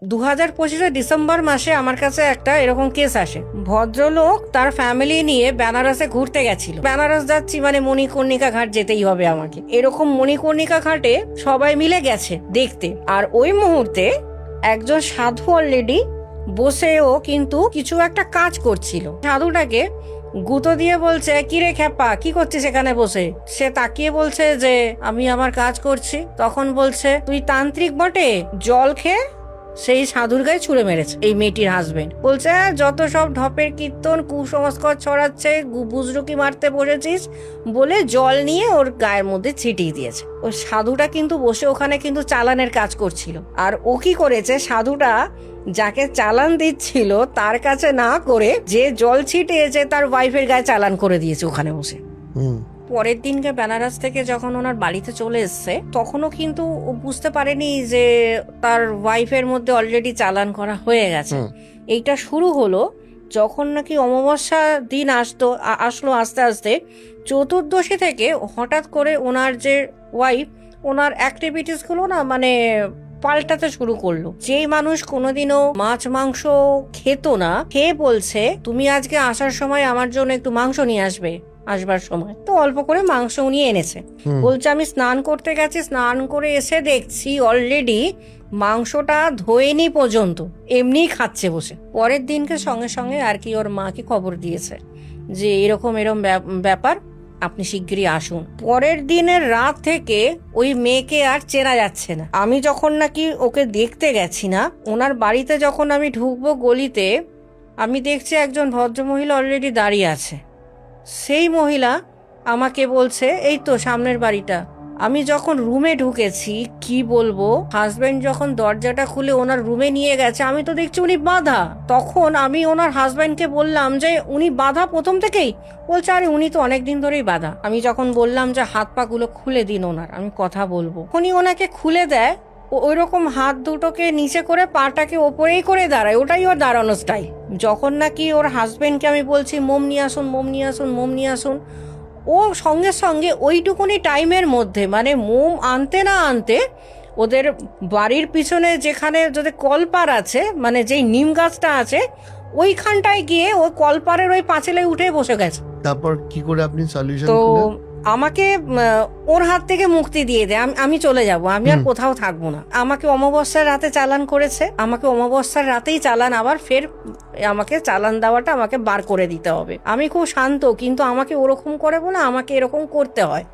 2025 December মাসে আমার কাছে একটা এরকম কেস আসে। ভদ্রলোক তার ফ্যামিলি নিয়ে বেনারসে ঘুরতে গেছিল। বেনারস যাচ্ছি মানে মণিকর্ণিকা ঘাট যেতেই হবে আমাকে, এরকম মণিকর্ণিকা ঘাটে সবাই মিলে গেছে দেখতে। আর ওই মুহূর্তে একজন সাধু অলরেডি বসেও কিন্তু কিছু একটা কাজ করছিল। সাধুটাকে গুঁতো দিয়ে বলছে, কিরে খ্যাপা কি করছিস এখানে বসে? সে তাকিয়ে বলছে যে আমি আমার কাজ করছি। তখন বলছে, তুই তান্ত্রিক বটে? জল খেয়ে সেই সাধুর গায়ে ছুঁড়ে মেরেছে এই মেয়েটির হাজবেন্ড। বলছে, যত সব ঢপের কীর্তন কুসংস্কার ছড়াচ্ছে, বুজরুকি মারতে বসেছিস বলে জল নিয়ে ওর গায়ের মধ্যে ছিটিয়ে দিয়েছে। ওই সাধুটা কিন্তু বসে ওখানে কিন্তু চালানের কাজ করছিল। আর ও কি করেছে, সাধুটা যাকে চালান দিচ্ছিল তার কাছে না করে যে জল ছিটিয়েছে তার ওয়াইফের গায়ে চালান করে দিয়েছে ওখানে বসে। পরের দিনকে বেনারস থেকে যখন ওনার বাড়িতে চলে এসছে, তখনও কিন্তু ও বুঝতে পারেনি যে তার ওয়াইফের মধ্যে অলরেডি চালান করা হয়ে গেছে। এইটা শুরু হলো যখন নাকি অমাবস্যা দিন আসলো আস্তে আস্তে। চতুর্দশী থেকে হঠাৎ করে ওনার যে ওয়াইফ, ওনার অ্যাক্টিভিটিস গুলো না মানে পাল্টাতে শুরু করলো। যেই মানুষ কোনোদিনও মাছ মাংস খেত না, খেয়ে বলছে তুমি আজকে আসার সময় আমার জন্য একটু মাংস নিয়ে আসবে। আসবার সময় তো অল্প করে মাংস নিয়ে এনেছে। বলছে আমি স্নান করতে গেছি, স্নান করে এসে দেখছি অলরেডি মাংসটা ধোয়নি পর্যন্ত, এমনি খাচ্ছে বসে। পরের দিনকে সঙ্গে সঙ্গে আর কি ওর মাকে খবর দিয়েছে যে এরকম ব্যাপার, আপনি শিগগিরই আসুন। পরের দিনের রাত থেকে ওই মেয়েকে আর চেনা যাচ্ছে না। আমি যখন নাকি ওকে দেখতে গেছি না, ওনার বাড়িতে যখন আমি ঢুকবো গলিতে, আমি দেখছি একজন ভদ্রমহিলা অলরেডি দাঁড়িয়ে আছে। সেই মহিলা আমাকে বলছে, এই তো সামনের বাড়িটা। আমি যখন রুমে ঢুকেছি, কি বলবো, হাজবেন্ড যখন দরজাটা খুলে ওনার রুমে নিয়ে গেছে, আমি তো দেখছি উনি বাঁধা। তখন আমি ওনার হাজবেন্ডকে বললাম যে উনি বাঁধা প্রথম থেকেই? বলছে, আরে উনি তো অনেকদিন ধরেই বাঁধা। আমি যখন বললাম যে হাত পা গুলো খুলে দিন ওনার, আমি কথা বলবো, উনি ওনাকে খুলে দেয়। ওই রকম হাত দুটোকে নিচে করে পাটাকে ওপরেই করে দাঁড়ায়, ওটাই ওর দাঁড়ানো স্টাইল। যখন নাকি ওর হাজবেন্ডকে আমি বলছি মোম নিয়ে আসুন, মোম নিয়ে আসুন, মোম নিয়ে আসুন, ও সঙ্গে সঙ্গে ওইটুকুনি টাইমের মধ্যে মানে মোম আনতে না আনতে ওদের বাড়ির পিছনে যেখানে যদি কলপার আছে, মানে যেই নিম গাছটা আছে, ওইখানটায় গিয়ে ওই কলপারের ওই পাঁচিলে উঠে বসে গেছে। তারপর কি করে আপনি সলিউশন তো করলেন? আমাকে ওর হাত থেকে মুক্তি দিয়ে দেয়, আমি চলে যাব, আমি আর কোথাও থাকবো না। আমাকে অমাবস্যার রাতে চালান করেছে, আমাকে অমাবস্যার রাতেই চালান, আবার ফের আমাকে চালান দেওয়াটা আমাকে বার করে দিতে হবে। আমি খুব শান্ত, কিন্তু আমাকে ওরকম করে বলে আমাকে এরকম করতে হয়।